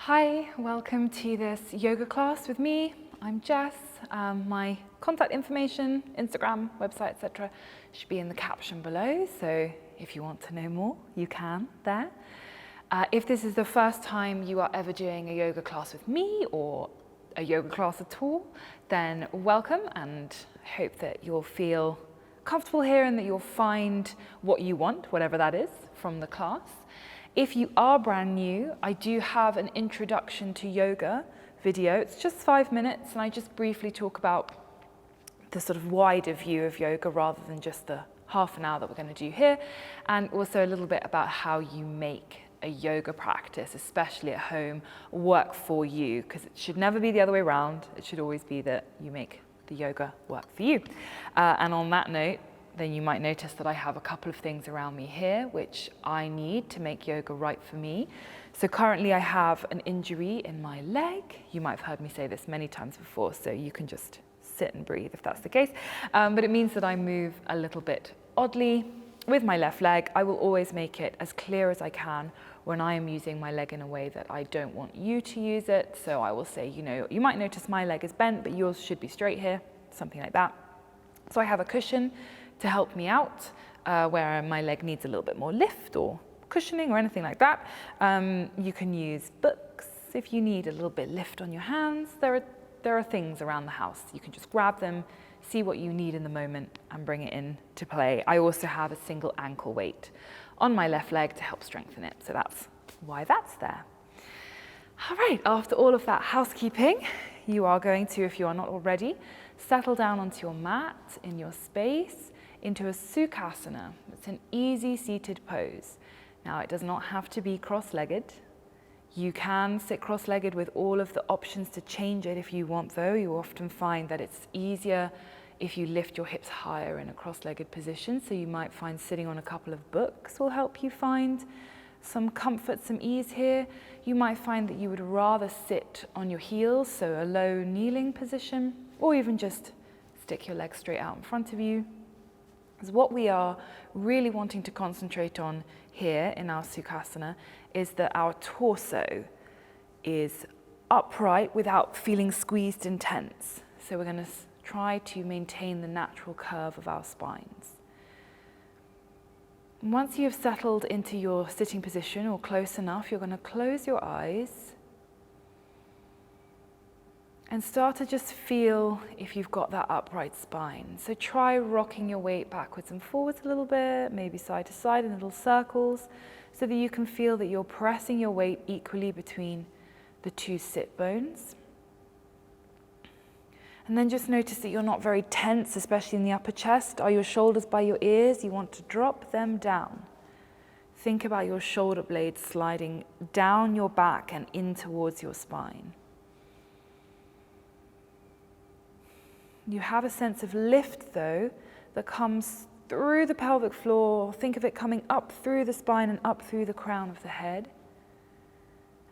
Hi, welcome to this yoga class with me. I'm Jess. My contact information, Instagram, website, etc. should be in the caption below. So if you want to know more, you can there. If this is the first time you are ever doing a yoga class with me or a yoga class at all, then welcome and hope that you'll feel comfortable here and that you'll find what you want, whatever that is, from the class. If you are brand new, I do have an introduction to yoga video. It's just 5 minutes and I just briefly talk about the sort of wider view of yoga rather than just the half an hour that we're going to do here, and also a little bit about how you make a yoga practice, especially at home, work for you, because it should never be the other way around. It should always be that you make the yoga work for you. And on that note, then you might notice that I have a couple of things around me here which I need to make yoga right for me. So currently I have an injury in my leg. You might have heard me say this many times before, so you can just sit and breathe if that's the case. But it means that I move a little bit oddly with my left leg. I will always make it as clear as I can when I am using my leg in a way that I don't want you to use it. So I will say, you might notice my leg is bent, but yours should be straight here, something like that. So I have a cushion to help me out where my leg needs a little bit more lift or cushioning or anything like that. You can use books if you need a little bit lift on your hands. There are things around the house. You can just grab them, see what you need in the moment and bring it into play. I also have a single ankle weight on my left leg to help strengthen it. So that's why that's there. All right, after all of that housekeeping, you are going to, if you are not already, settle down onto your mat in your space into a Sukhasana. It's an easy seated pose. Now, it does not have to be cross-legged. You can sit cross-legged with all of the options to change it if you want, though. You often find that it's easier if you lift your hips higher in a cross-legged position. So you might find sitting on a couple of books will help you find some comfort, some ease here. You might find that you would rather sit on your heels, so a low kneeling position, or even just stick your legs straight out in front of you. Because what we are really wanting to concentrate on here in our Sukhasana is that our torso is upright without feeling squeezed and tense. So we're going to try to maintain the natural curve of our spines. Once you have settled into your sitting position or close enough, you're going to close your eyes and start to just feel if you've got that upright spine. So try rocking your weight backwards and forwards a little bit, maybe side to side in little circles, so that you can feel that you're pressing your weight equally between the two sit bones. And then just notice that you're not very tense, especially in the upper chest. Are your shoulders by your ears? You want to drop them down. Think about your shoulder blades sliding down your back and in towards your spine. You have a sense of lift, though, that comes through the pelvic floor. Think of it coming up through the spine and up through the crown of the head.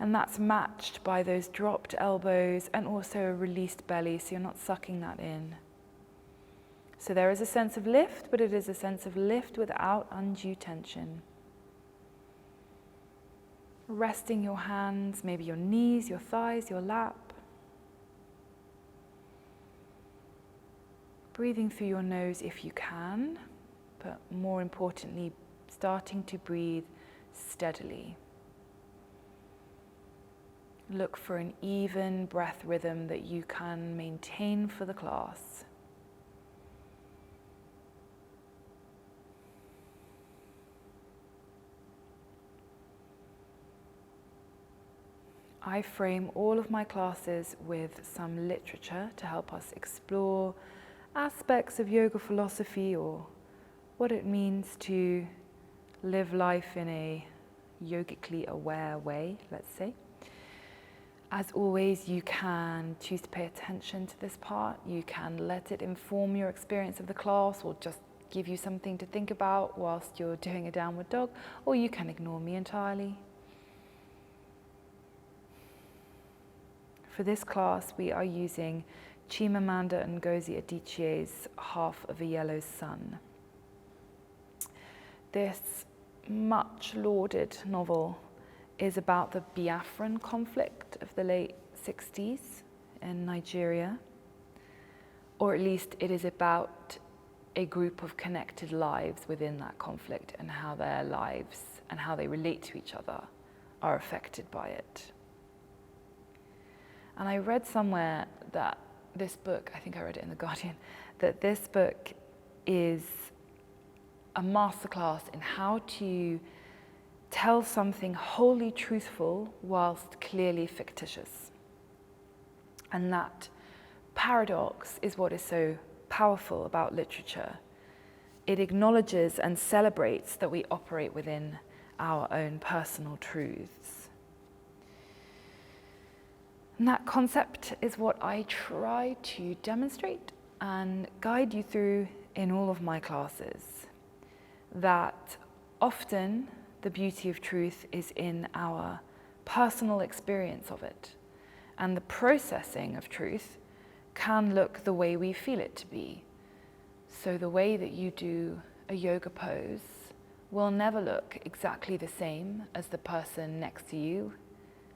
And that's matched by those dropped elbows and also a released belly, so you're not sucking that in. So there is a sense of lift, but it is a sense of lift without undue tension. Resting your hands, maybe your knees, your thighs, your lap. Breathing through your nose if you can, but more importantly, starting to breathe steadily. Look for an even breath rhythm that you can maintain for the class. I frame all of my classes with some literature to help us explore aspects of yoga philosophy or what it means to live life in a yogically aware way, let's say. As always, you can choose to pay attention to this part. You can let it inform your experience of the class or just give you something to think about whilst you're doing a downward dog, or you can ignore me entirely. For this class, we are using Chimamanda Ngozi Adichie's Half of a Yellow Sun. This much lauded novel is about the Biafran conflict of the late 60s in Nigeria, or at least it is about a group of connected lives within that conflict and how their lives and how they relate to each other are affected by it. And I read somewhere that this book, I think I read it in The Guardian, that this book is a masterclass in how to tell something wholly truthful whilst clearly fictitious. And that paradox is what is so powerful about literature. It acknowledges and celebrates that we operate within our own personal truths. And that concept is what I try to demonstrate and guide you through in all of my classes. That often the beauty of truth is in our personal experience of it. And the processing of truth can look the way we feel it to be. So the way that you do a yoga pose will never look exactly the same as the person next to you,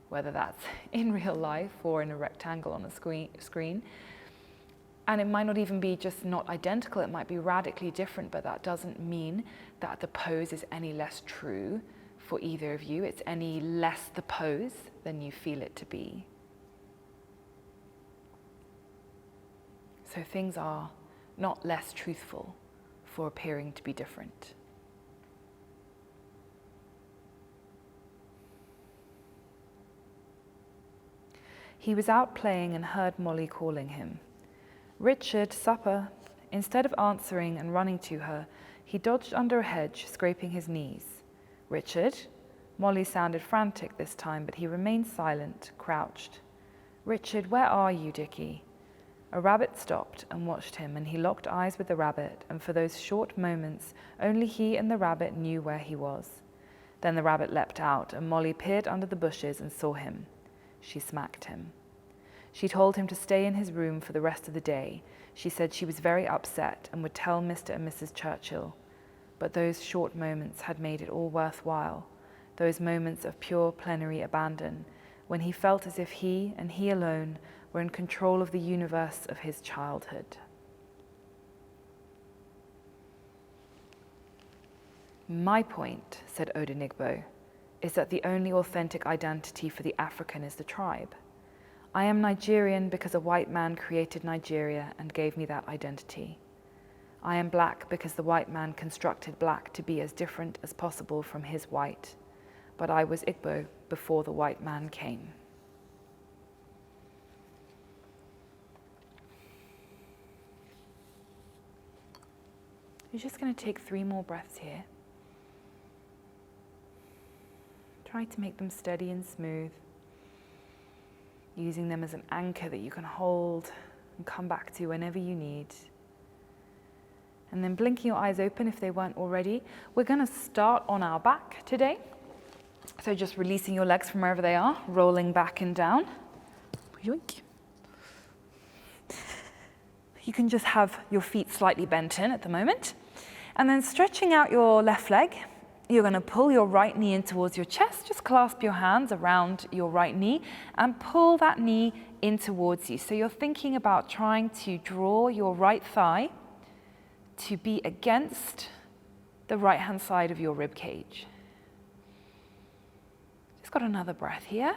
whether that's in real life or in a rectangle on a screen. And it might not even be just not identical, it might be radically different, but that doesn't mean that the pose is any less true for either of you. It's any less the pose than you feel it to be. So things are not less truthful for appearing to be different. He was out playing and heard Molly calling him. "Richard, supper." Instead of answering and running to her, he dodged under a hedge, scraping his knees. "Richard?" Molly sounded frantic this time, but he remained silent, crouched. "Richard, where are you, Dickie?" A rabbit stopped and watched him, and he locked eyes with the rabbit, and for those short moments, only he and the rabbit knew where he was. Then the rabbit leapt out, and Molly peered under the bushes and saw him. She smacked him. She told him to stay in his room for the rest of the day. She said she was very upset and would tell Mr. and Mrs. Churchill. But those short moments had made it all worthwhile, those moments of pure plenary abandon, when he felt as if he and he alone were in control of the universe of his childhood. "My point," said Odenigbo, "is that the only authentic identity for the African is the tribe. I am Nigerian because a white man created Nigeria and gave me that identity. I am black because the white man constructed black to be as different as possible from his white. But I was Igbo before the white man came." You're just going to take 3 more breaths here. Try to make them steady and smooth, using them as an anchor that you can hold and come back to whenever you need. And then blinking your eyes open if they weren't already. We're going to start on our back today. So just releasing your legs from wherever they are, rolling back and down. Yoink. You can just have your feet slightly bent in at the moment. And then stretching out your left leg, you're going to pull your right knee in towards your chest. Just clasp your hands around your right knee and pull that knee in towards you. So you're thinking about trying to draw your right thigh to be against the right-hand side of your rib cage. Just got another breath here.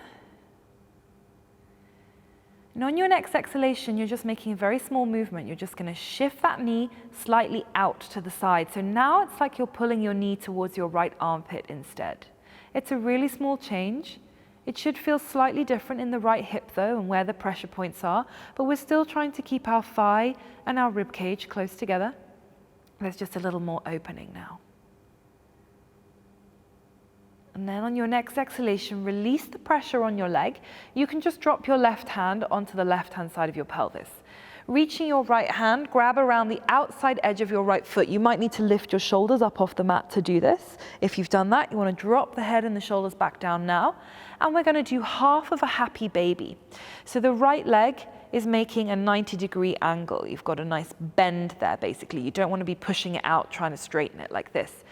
And on your next exhalation, you're just making a very small movement. You're just going to shift that knee slightly out to the side. So now it's like you're pulling your knee towards your right armpit instead. It's a really small change. It should feel slightly different in the right hip though, and where the pressure points are, but we're still trying to keep our thigh and our rib cage close together. There's just a little more opening now. And then on your next exhalation, release the pressure on your leg. You can just drop your left hand onto the left-hand side of your pelvis. Reaching your right hand, grab around the outside edge of your right foot. You might need to lift your shoulders up off the mat to do this. If you've done that, you want to drop the head and the shoulders back down now. And we're going to do half of a happy baby. So the right leg is making a 90-degree angle. You've got a nice bend there, basically. You don't want to be pushing it out, trying to straighten it like this.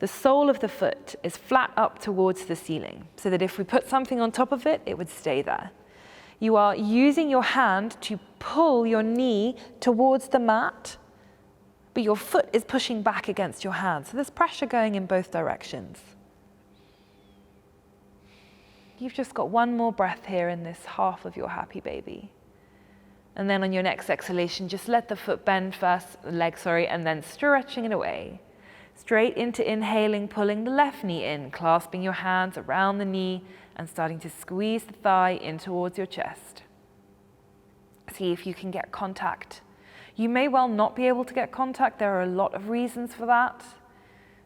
the sole of the foot is flat up towards the ceiling, so that if we put something on top of it, it would stay there. You are using your hand to pull your knee towards the mat, but your foot is pushing back against your hand, so there's pressure going in both directions. You've just got one more breath here in this half of your happy baby. And then on your next exhalation, just let the foot bend first, and then stretching it away. Straight into inhaling, pulling the left knee in, clasping your hands around the knee and starting to squeeze the thigh in towards your chest. See if you can get contact. You may well not be able to get contact. There are a lot of reasons for that.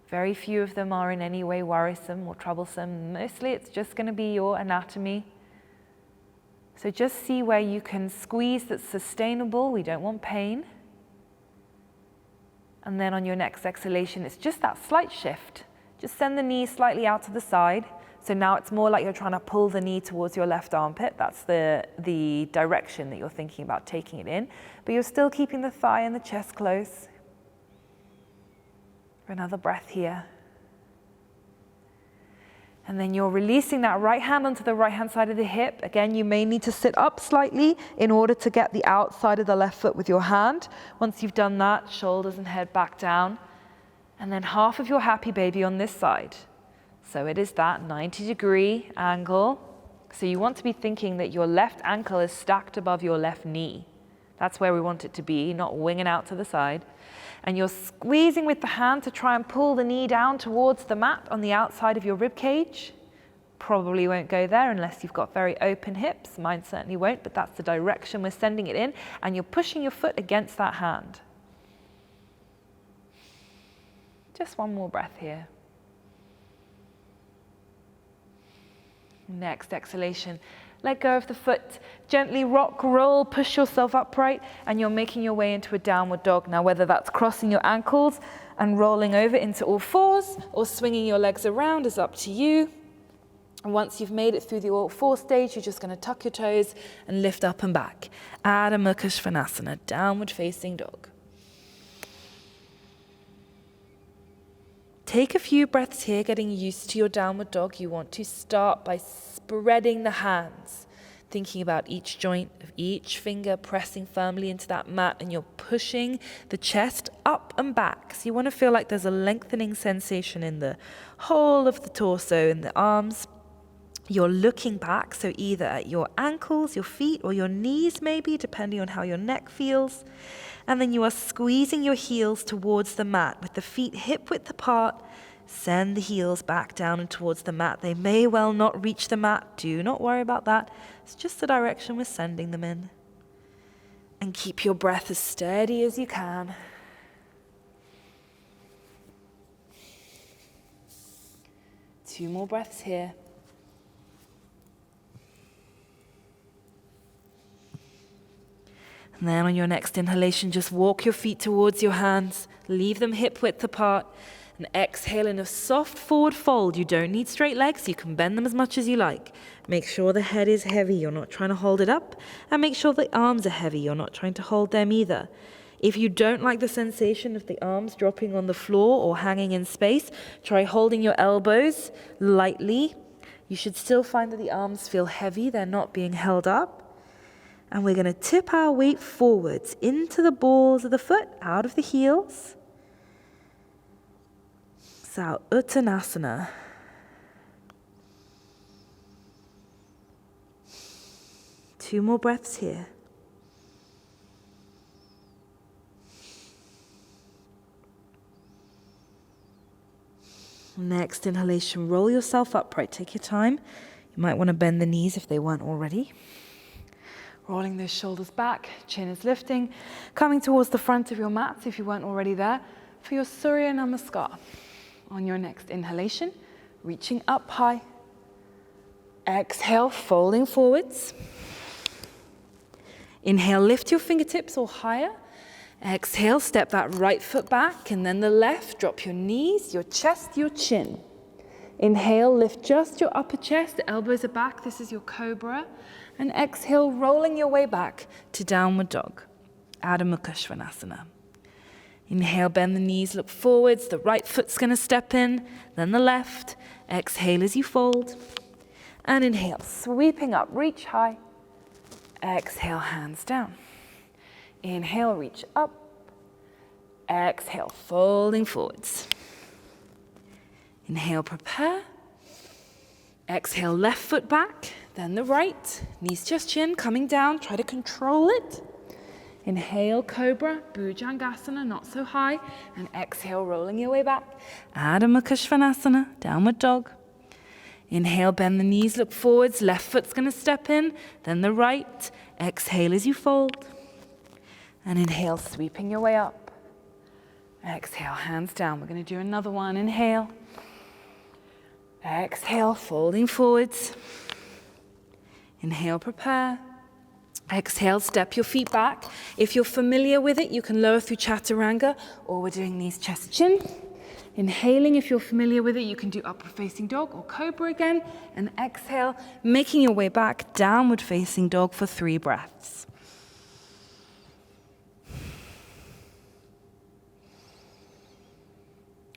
Very few of them are in any way worrisome or troublesome. Mostly it's just going to be your anatomy. So just see where you can squeeze that's sustainable. We don't want pain. And then on your next exhalation, it's just that slight shift. Just send the knee slightly out to the side. So now it's more like you're trying to pull the knee towards your left armpit. That's the direction that you're thinking about taking it in. But you're still keeping the thigh and the chest close. For another breath here. And then you're releasing that right hand onto the right hand side of the hip. Again, you may need to sit up slightly in order to get the outside of the left foot with your hand. Once you've done that, shoulders and head back down. And then half of your happy baby on this side. So it is that 90-degree angle. So you want to be thinking that your left ankle is stacked above your left knee. That's where we want it to be, not winging out to the side. And you're squeezing with the hand to try and pull the knee down towards the mat on the outside of your rib cage. Probably won't go there unless you've got very open hips. Mine certainly won't, but that's the direction we're sending it in. And you're pushing your foot against that hand. Just one more breath here. Next exhalation. Let go of the foot, gently rock, roll, push yourself upright, and you're making your way into a downward dog. Now, whether that's crossing your ankles and rolling over into all fours or swinging your legs around is up to you. And once you've made it through the all four stage, you're just going to tuck your toes and lift up and back. Adho Mukha Svanasana, downward facing dog. Take a few breaths here, getting used to your downward dog. You want to start by spreading the hands, thinking about each joint of each finger pressing firmly into that mat, and you're pushing the chest up and back. So you want to feel like there's a lengthening sensation in the whole of the torso and the arms. You're looking back, so either at your ankles, your feet, or your knees maybe, depending on how your neck feels. And then you are squeezing your heels towards the mat with the feet hip width apart. Send the heels back down and towards the mat. They may well not reach the mat. Do not worry about that. It's just the direction we're sending them in. And keep your breath as steady as you can. Two more breaths here. And then on your next inhalation, just walk your feet towards your hands. Leave them hip width apart. And exhale in a soft forward fold. You don't need straight legs. You can bend them as much as you like. Make sure the head is heavy. You're not trying to hold it up. And make sure the arms are heavy. You're not trying to hold them either. If you don't like the sensation of the arms dropping on the floor or hanging in space, try holding your elbows lightly. You should still find that the arms feel heavy. They're not being held up. And we're going to tip our weight forwards into the balls of the foot, out of the heels. So Uttanasana. Two more breaths here. Next inhalation, roll yourself upright. Take your time. You might want to bend the knees if they weren't already. Rolling those shoulders back, chin is lifting, coming towards the front of your mat if you weren't already there, for your Surya Namaskar. On your next inhalation, reaching up high. Exhale, folding forwards. Inhale, lift your fingertips or higher. Exhale, step that right foot back, and then the left. Drop your knees, your chest, your chin. Inhale, lift just your upper chest, the elbows are back. This is your cobra. And exhale, rolling your way back to downward dog, Adho Mukha Svanasana. Inhale, bend the knees, look forwards. The right foot's going to step in, then the left. Exhale as you fold. And inhale, sweeping up, reach high. Exhale, hands down. Inhale, reach up. Exhale, folding forwards. Inhale, prepare. Exhale, left foot back, then the right. Knees just chin, coming down. Try to control it. Inhale, cobra, bhujangasana, not so high. And exhale, rolling your way back. Adho Mukha Svanasana, downward dog. Inhale, bend the knees, look forwards. Left foot's going to step in, then the right. Exhale as you fold. And inhale, sweeping your way up. Exhale, hands down. We're going to do another one. Inhale. Exhale, folding forwards. Inhale, prepare. Exhale, step your feet back. If you're familiar with it, you can lower through chaturanga, or we're doing knees, chest, chin. Inhaling, if you're familiar with it, you can do upward facing dog or cobra again. And exhale, making your way back, downward facing dog for 3 breaths.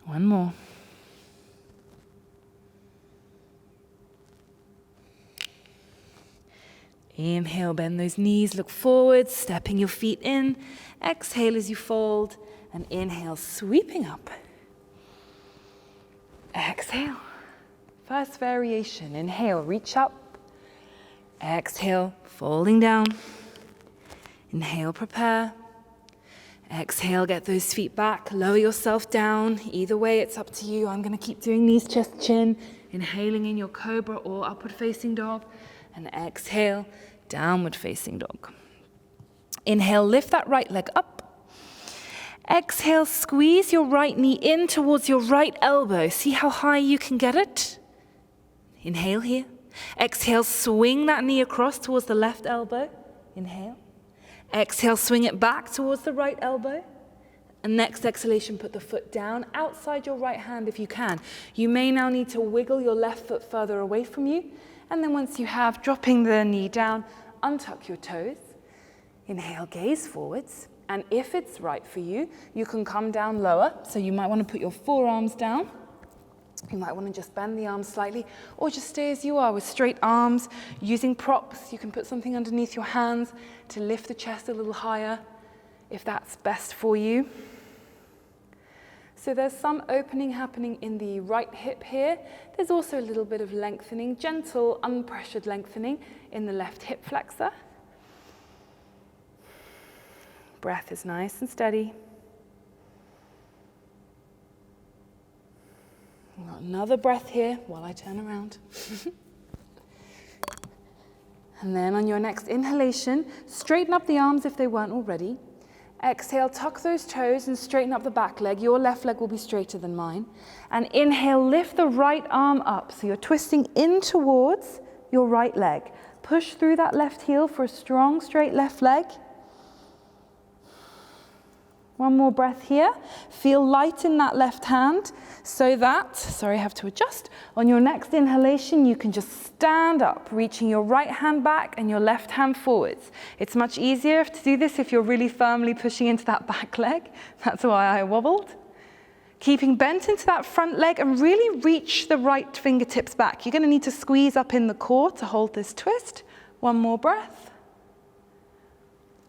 One more. Inhale, bend those knees, look forward, stepping your feet in. Exhale as you fold, and inhale, sweeping up. Exhale. First variation, inhale, reach up. Exhale, folding down. Inhale, prepare. Exhale, get those feet back, lower yourself down. Either way, it's up to you. I'm going to keep doing knees, chest, chin. Inhaling in your cobra or upward facing dog. And exhale, downward facing dog. Inhale, lift that right leg up. Exhale, squeeze your right knee in towards your right elbow. See how high you can get it? Inhale here. Exhale, swing that knee across towards the left elbow. Inhale. Exhale, swing it back towards the right elbow. And next exhalation, put the foot down outside your right hand if you can. You may now need to wiggle your left foot further away from you. And then once you have, dropping the knee down, untuck your toes. Inhale, gaze forwards. And if it's right for you, you can come down lower. So you might want to put your forearms down. You might want to just bend the arms slightly, or just stay as you are with straight arms. Using props, you can put something underneath your hands to lift the chest a little higher, if that's best for you. So there's some opening happening in the right hip here. There's also a little bit of lengthening, gentle, unpressured lengthening in the left hip flexor. Breath is nice and steady. We've got another breath here while I turn around. And then on your next inhalation, straighten up the arms if they weren't already. Exhale, tuck those toes and straighten up the back leg. Your left leg will be straighter than mine. And inhale, lift the right arm up. So you're twisting in towards your right leg. Push through that left heel for a strong, straight left leg. One more breath here. Feel light in that left hand so that, sorry, I have to adjust. On your next inhalation, you can just stand up, reaching your right hand back and your left hand forwards. It's much easier to do this if you're really firmly pushing into that back leg. That's why I wobbled. Keeping bent into that front leg and really reach the right fingertips back. You're going to need to squeeze up in the core to hold this twist. One more breath.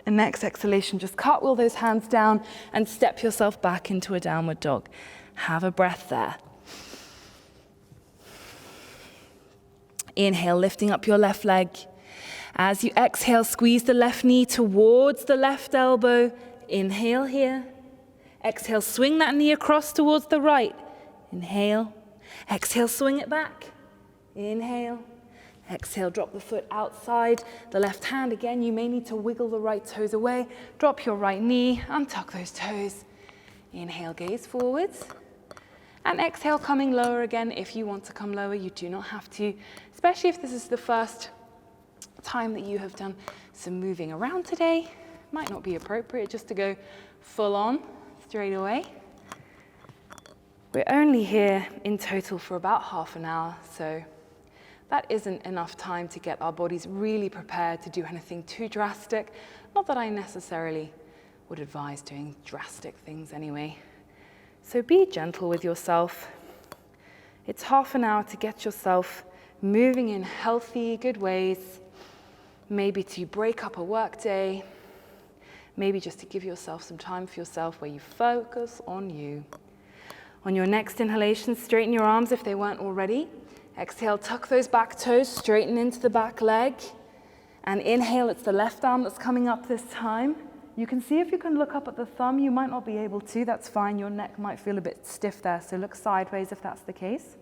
And next exhalation, just cartwheel those hands down and step yourself back into a downward dog. Have a breath there. Inhale, lifting up your left leg. As you exhale, squeeze the left knee towards the left elbow. Inhale here. Exhale, swing that knee across towards the right. Inhale. Exhale, swing it back. Inhale. Exhale, drop the foot outside the left hand. Again, you may need to wiggle the right toes away. Drop your right knee, untuck those toes. Inhale, gaze forwards. And exhale, coming lower again. If you want to come lower, you do not have to, especially if this is the first time that you have done some moving around today. Might not be appropriate just to go full on straight away. We're only here in total for about half an hour, so that isn't enough time to get our bodies really prepared to do anything too drastic. Not that I necessarily would advise doing drastic things anyway. So be gentle with yourself. It's half an hour to get yourself moving in healthy, good ways, maybe to break up a work day, maybe just to give yourself some time for yourself where you focus on you. On your next inhalation, straighten your arms if they weren't already. Exhale, tuck those back toes, straighten into the back leg. And inhale, it's the left arm that's coming up this time. You can see if you can look up at the thumb. You might not be able to, that's fine. Your neck might feel a bit stiff there, so look sideways if that's the case.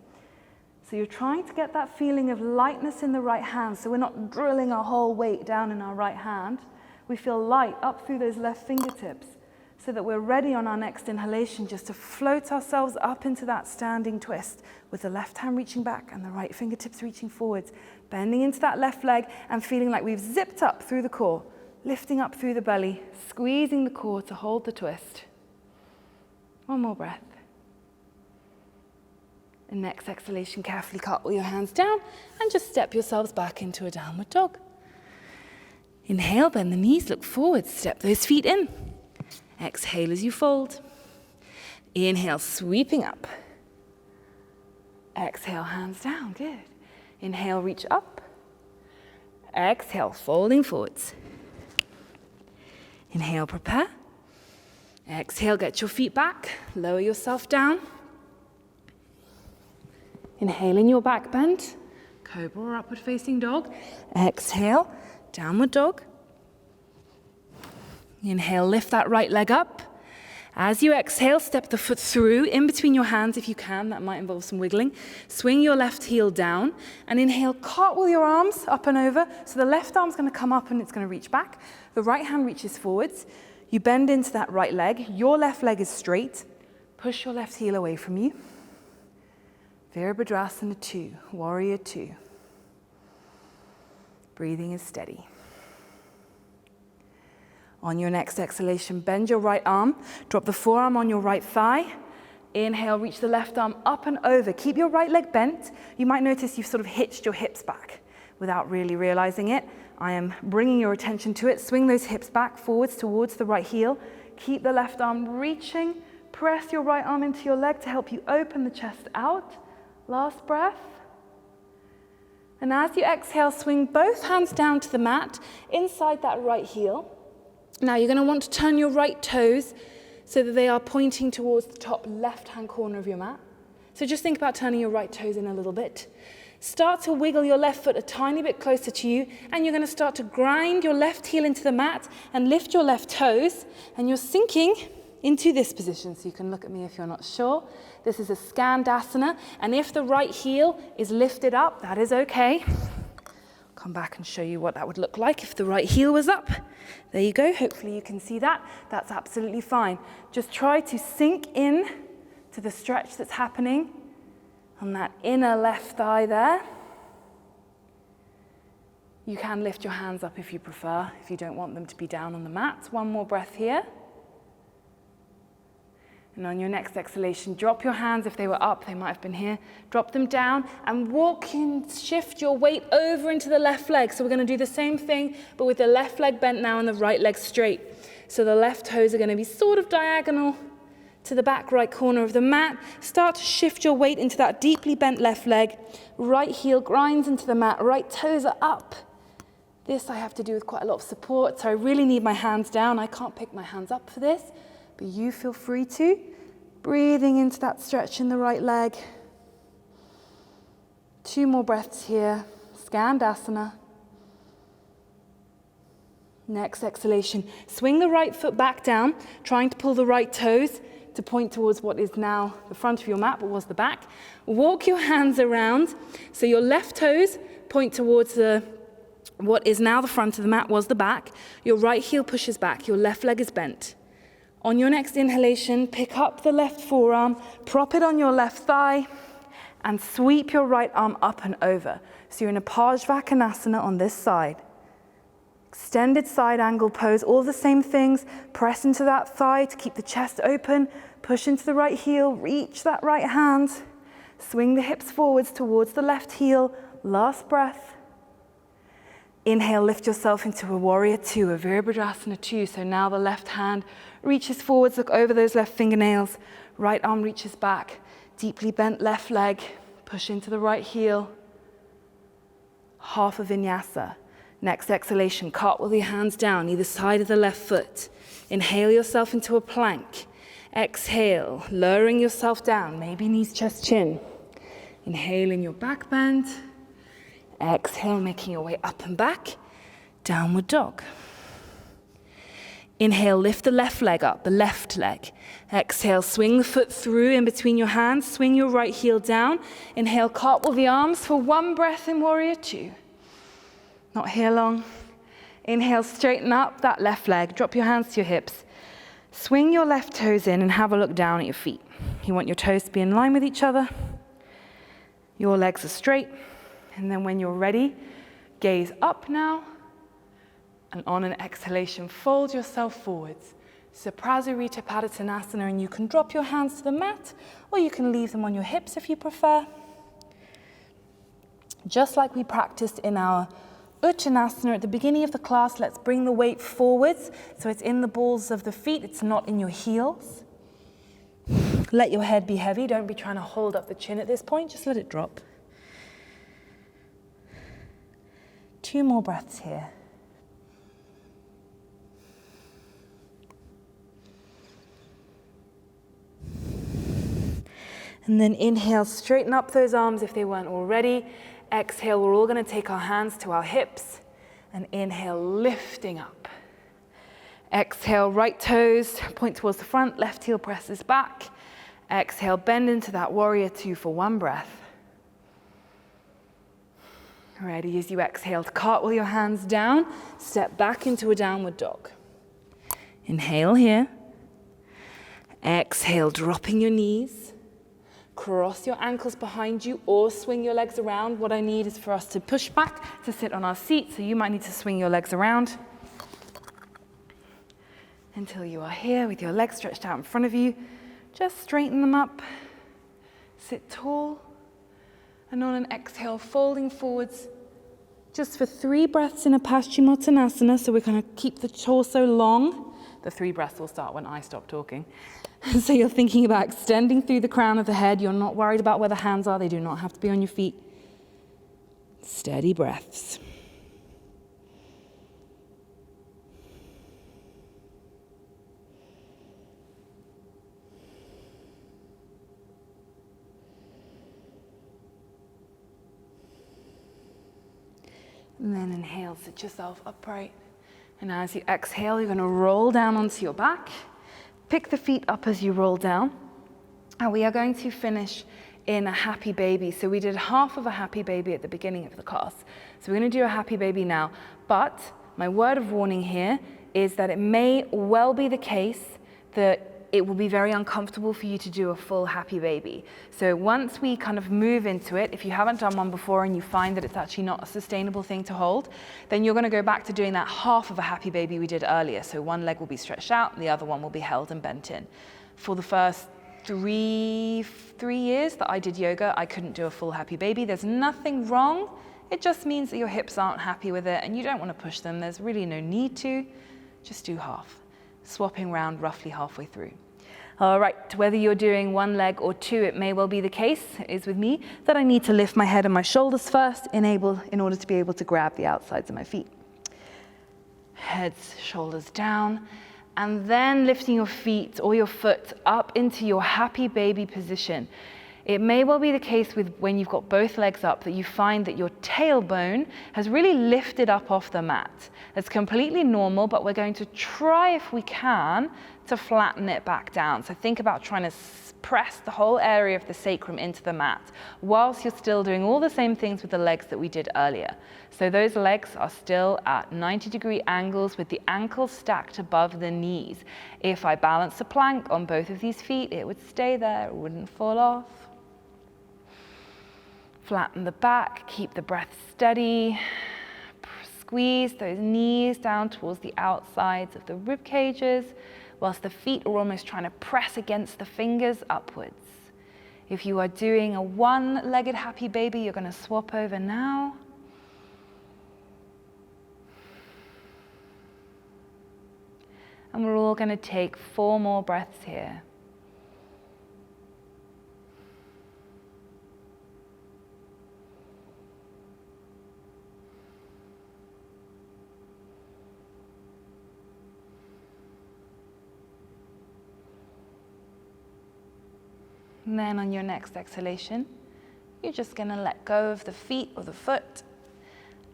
So you're trying to get that feeling of lightness in the right hand, so we're not drilling our whole weight down in our right hand. We feel light up through those left fingertips so that we're ready on our next inhalation just to float ourselves up into that standing twist with the left hand reaching back and the right fingertips reaching forwards, bending into that left leg and feeling like we've zipped up through the core, lifting up through the belly, squeezing the core to hold the twist. One more breath. And next exhalation, carefully cartwheel your hands down and just step yourselves back into a downward dog. Inhale, bend the knees, look forward, step those feet in. Exhale as you fold. Inhale, sweeping up. Exhale, hands down, good. Inhale, reach up. Exhale, folding forwards. Inhale, prepare. Exhale, get your feet back, lower yourself down. Inhale in your back bend, cobra or upward facing dog. Exhale, downward dog. Inhale, lift that right leg up. As you exhale, step the foot through in between your hands if you can. That might involve some wiggling. Swing your left heel down and inhale, cartwheel your arms up and over. So the left arm's going to come up and it's going to reach back. The right hand reaches forwards. You bend into that right leg. Your left leg is straight. Push your left heel away from you. Virabhadrasana 2, Warrior 2. Breathing is steady. On your next exhalation, bend your right arm, drop the forearm on your right thigh. Inhale, reach the left arm up and over. Keep your right leg bent. You might notice you've sort of hitched your hips back without really realizing it. I am bringing your attention to it. Swing those hips back forwards towards the right heel. Keep the left arm reaching. Press your right arm into your leg to help you open the chest out. Last breath. And as you exhale, swing both hands down to the mat, inside that right heel. Now you're going to want to turn your right toes so that they are pointing towards the top left-hand corner of your mat. So just think about turning your right toes in a little bit. Start to wiggle your left foot a tiny bit closer to you, and you're going to start to grind your left heel into the mat and lift your left toes, and you're sinking into this position. So you can look at me if you're not sure. This is a Skandasana, and if the right heel is lifted up, that is okay. Come back and show you what that would look like if the right heel was up. There you go. Hopefully you can see that. That's absolutely fine. Just try to sink in to the stretch that's happening on that inner left thigh there. You can lift your hands up if you prefer, if you don't want them to be down on the mat. One more breath here. And on your next exhalation, drop your hands. If they were up, they might have been here. Drop them down and walk and shift your weight over into the left leg. So we're going to do the same thing, but with the left leg bent now and the right leg straight. So the left toes are going to be sort of diagonal to the back right corner of the mat. Start to shift your weight into that deeply bent left leg. Right heel grinds into the mat. Right toes are up. This I have to do with quite a lot of support, so I really need my hands down. I can't pick my hands up for this. But you feel free to. Breathing into that stretch in the right leg. 2 more breaths here. Skandasana. Next exhalation. Swing the right foot back down, trying to pull the right toes to point towards what is now the front of your mat, but was the back. Walk your hands around. So your left toes point towards what is now the front of the mat, was the back. Your right heel pushes back. Your left leg is bent. On your next inhalation, pick up the left forearm, prop it on your left thigh, and sweep your right arm up and over. So you're in a Pajvakonasana on this side. Extended side angle pose, all the same things. Press into that thigh to keep the chest open. Push into the right heel, reach that right hand. Swing the hips forwards towards the left heel. Last breath. Inhale, lift yourself into a warrior two, a Virabhadrasana two. So now the left hand reaches forwards, look over those left fingernails. Right arm reaches back, deeply bent left leg, push into the right heel. Half a vinyasa. Next exhalation, cartwheel your hands down, either side of the left foot. Inhale yourself into a plank. Exhale, lowering yourself down, maybe knees, chest, chin. Inhale in your back bend. Exhale, making your way up and back. Downward dog. Inhale, lift the left leg up, the left leg. Exhale, swing the foot through in between your hands. Swing your right heel down. Inhale, cartwheel the arms for one breath in warrior two. Not here long. Inhale, straighten up that left leg. Drop your hands to your hips. Swing your left toes in and have a look down at your feet. You want your toes to be in line with each other. Your legs are straight. And then when you're ready, gaze up now. And on an exhalation, fold yourself forwards. Saprasarita Padottanasana, and you can drop your hands to the mat, or you can leave them on your hips if you prefer. Just like we practiced in our Uttanasana at the beginning of the class, let's bring the weight forwards, so it's in the balls of the feet, it's not in your heels. Let your head be heavy, don't be trying to hold up the chin at this point, just let it drop. 2 more breaths here. And then inhale, straighten up those arms if they weren't already. Exhale, we're all going to take our hands to our hips. And inhale, lifting up. Exhale, right toes point towards the front, left heel presses back. Exhale, bend into that warrior two for one breath. Ready as you exhale to cartwheel your hands down, step back into a downward dog. Inhale here. Exhale, dropping your knees. Cross your ankles behind you or swing your legs around. What I need is for us to push back to sit on our seat, so you might need to swing your legs around until you are here with your legs stretched out in front of you. Just straighten them up, sit tall, and on an exhale, folding forwards just for 3 breaths in a Paschimottanasana, so we're going to keep the torso long. The 3 breaths will start when I stop talking. So you're thinking about extending through the crown of the head. You're not worried about where the hands are. They do not have to be on your feet. Steady breaths. And then inhale, sit yourself upright. And as you exhale, you're going to roll down onto your back. Pick the feet up as you roll down. And we are going to finish in a happy baby. So we did half of a happy baby at the beginning of the class. So we're going to do a happy baby now. But my word of warning here is that it may well be the case that it will be very uncomfortable for you to do a full happy baby. So once we kind of move into it, if you haven't done one before and you find that it's actually not a sustainable thing to hold, then you're going to go back to doing that half of a happy baby we did earlier. So one leg will be stretched out and the other one will be held and bent in. For the first three years that I did yoga, I couldn't do a full happy baby. There's nothing wrong. It just means that your hips aren't happy with it and you don't want to push them. There's really no need to. Just do half. Swapping around roughly halfway through. All right, whether you're doing one leg or two, it may well be the case, is with me, that I need to lift my head and my shoulders first in order to be able to grab the outsides of my feet. Heads, shoulders down, and then lifting your feet or your foot up into your happy baby position. It may well be the case with when you've got both legs up that you find that your tailbone has really lifted up off the mat. It's completely normal, but we're going to try, if we can, to flatten it back down. So think about trying to press the whole area of the sacrum into the mat whilst you're still doing all the same things with the legs that we did earlier. So those legs are still at 90-degree angles with the ankles stacked above the knees. If I balance a plank on both of these feet, it would stay there, it wouldn't fall off. Flatten the back, keep the breath steady. Squeeze those knees down towards the outsides of the rib cages, whilst the feet are almost trying to press against the fingers upwards. If you are doing a one-legged happy baby, you're going to swap over now. And we're all going to take 4 more breaths here. And then on your next exhalation, you're just going to let go of the feet or the foot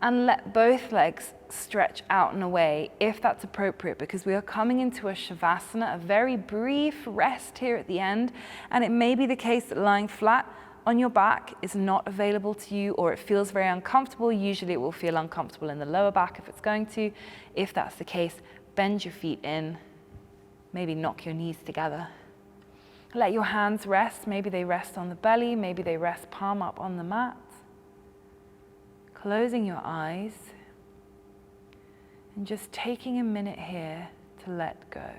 and let both legs stretch out and away if that's appropriate, because we are coming into a Shavasana, a very brief rest here at the end. And it may be the case that lying flat on your back is not available to you, or it feels very uncomfortable. Usually it will feel uncomfortable in the lower back if it's going to. If that's the case, bend your feet in, maybe knock your knees together. Let your hands rest. Maybe they rest on the belly, maybe they rest palm up on the mat. Closing your eyes and just taking a minute here to let go.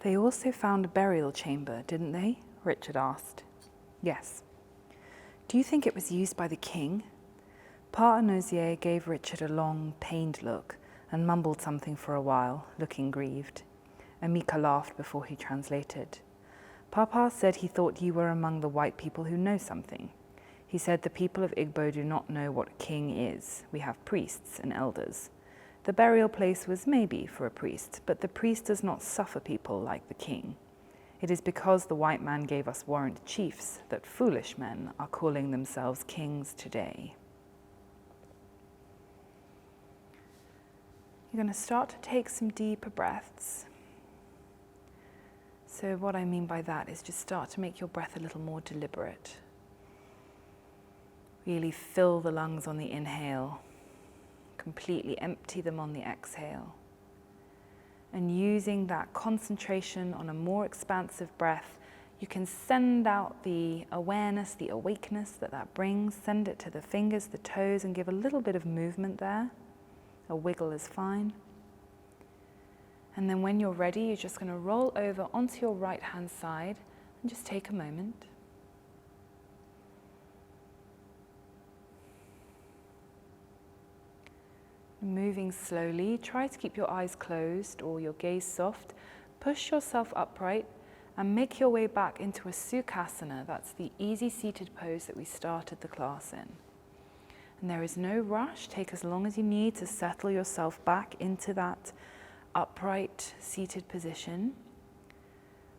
They also found a burial chamber, didn't they? Richard asked. Yes. Do you think it was used by the king? Pa Anosier gave Richard a long, pained look and mumbled something for a while, looking grieved. Amika laughed before he translated. Papa said he thought you were among the white people who know something. He said the people of Igbo do not know what a king is. We have priests and elders. The burial place was maybe for a priest, but the priest does not suffer people like the king. It is because the white man gave us warrant chiefs that foolish men are calling themselves kings today. You're going to start to take some deeper breaths. So what I mean by that is just start to make your breath a little more deliberate. Really fill the lungs on the inhale. Completely empty them on the exhale. And using that concentration on a more expansive breath, you can send out the awareness, the awakeness that brings, send it to the fingers, the toes, and give a little bit of movement there. A wiggle is fine. And then when you're ready, you're just going to roll over onto your right hand side and just take a moment. Moving slowly, try to keep your eyes closed or your gaze soft. Push yourself upright and make your way back into a Sukhasana. That's the easy seated pose that we started the class in. And there is no rush. Take as long as you need to settle yourself back into that upright seated position.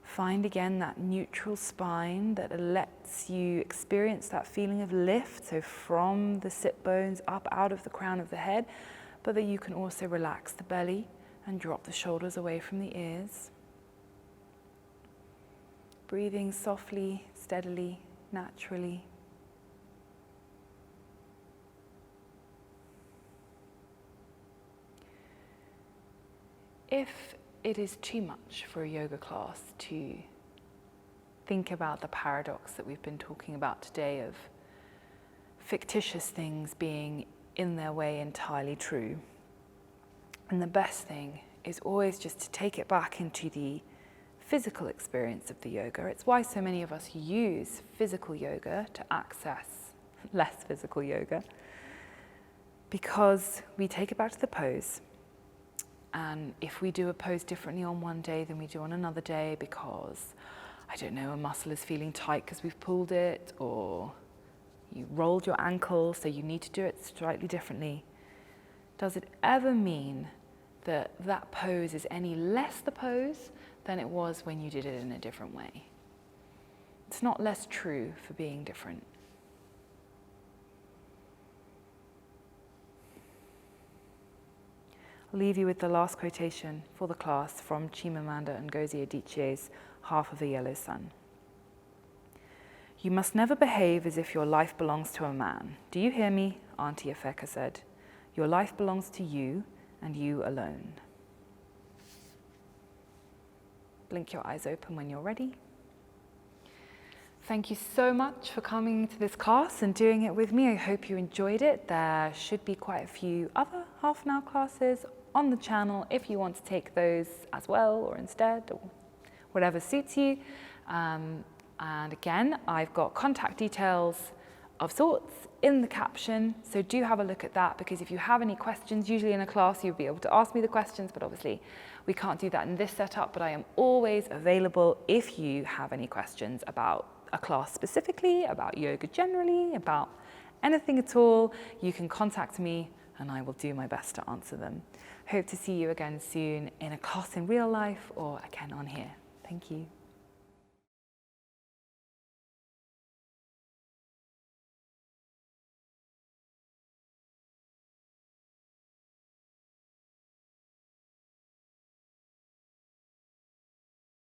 Find again that neutral spine that lets you experience that feeling of lift, so from the sit bones up out of the crown of the head, but that you can also relax the belly and drop the shoulders away from the ears. Breathing softly, steadily, naturally. If it is too much for a yoga class to think about the paradox that we've been talking about today of fictitious things being in their way entirely true, and the best thing is always just to take it back into the physical experience of the yoga. It's why so many of us use physical yoga to access less physical yoga, because we take it back to the pose. And if we do a pose differently on one day than we do on another day because, I don't know, a muscle is feeling tight because we've pulled it, or you rolled your ankle so you need to do it slightly differently, does it ever mean that that pose is any less the pose than it was when you did it in a different way? It's not less true for being different. I'll leave you with the last quotation for the class from Chimamanda Ngozi Adichie's Half of a Yellow Sun. "You must never behave as if your life belongs to a man. Do you hear me?" Auntie Afeka said. "Your life belongs to you and you alone." Blink your eyes open when you're ready. Thank you so much for coming to this class and doing it with me. I hope you enjoyed it. There should be quite a few other half-an-hour classes on the channel if you want to take those as well or instead, or whatever suits you. And again, I've got contact details of sorts in the caption, so do have a look at that, because if you have any questions, usually in a class you'll be able to ask me the questions, but obviously we can't do that in this setup. But I am always available if you have any questions about a class specifically, about yoga generally, about anything at all. You can contact me and I will do my best to answer them. Hope to see you again soon in a class in real life or again on here. Thank you.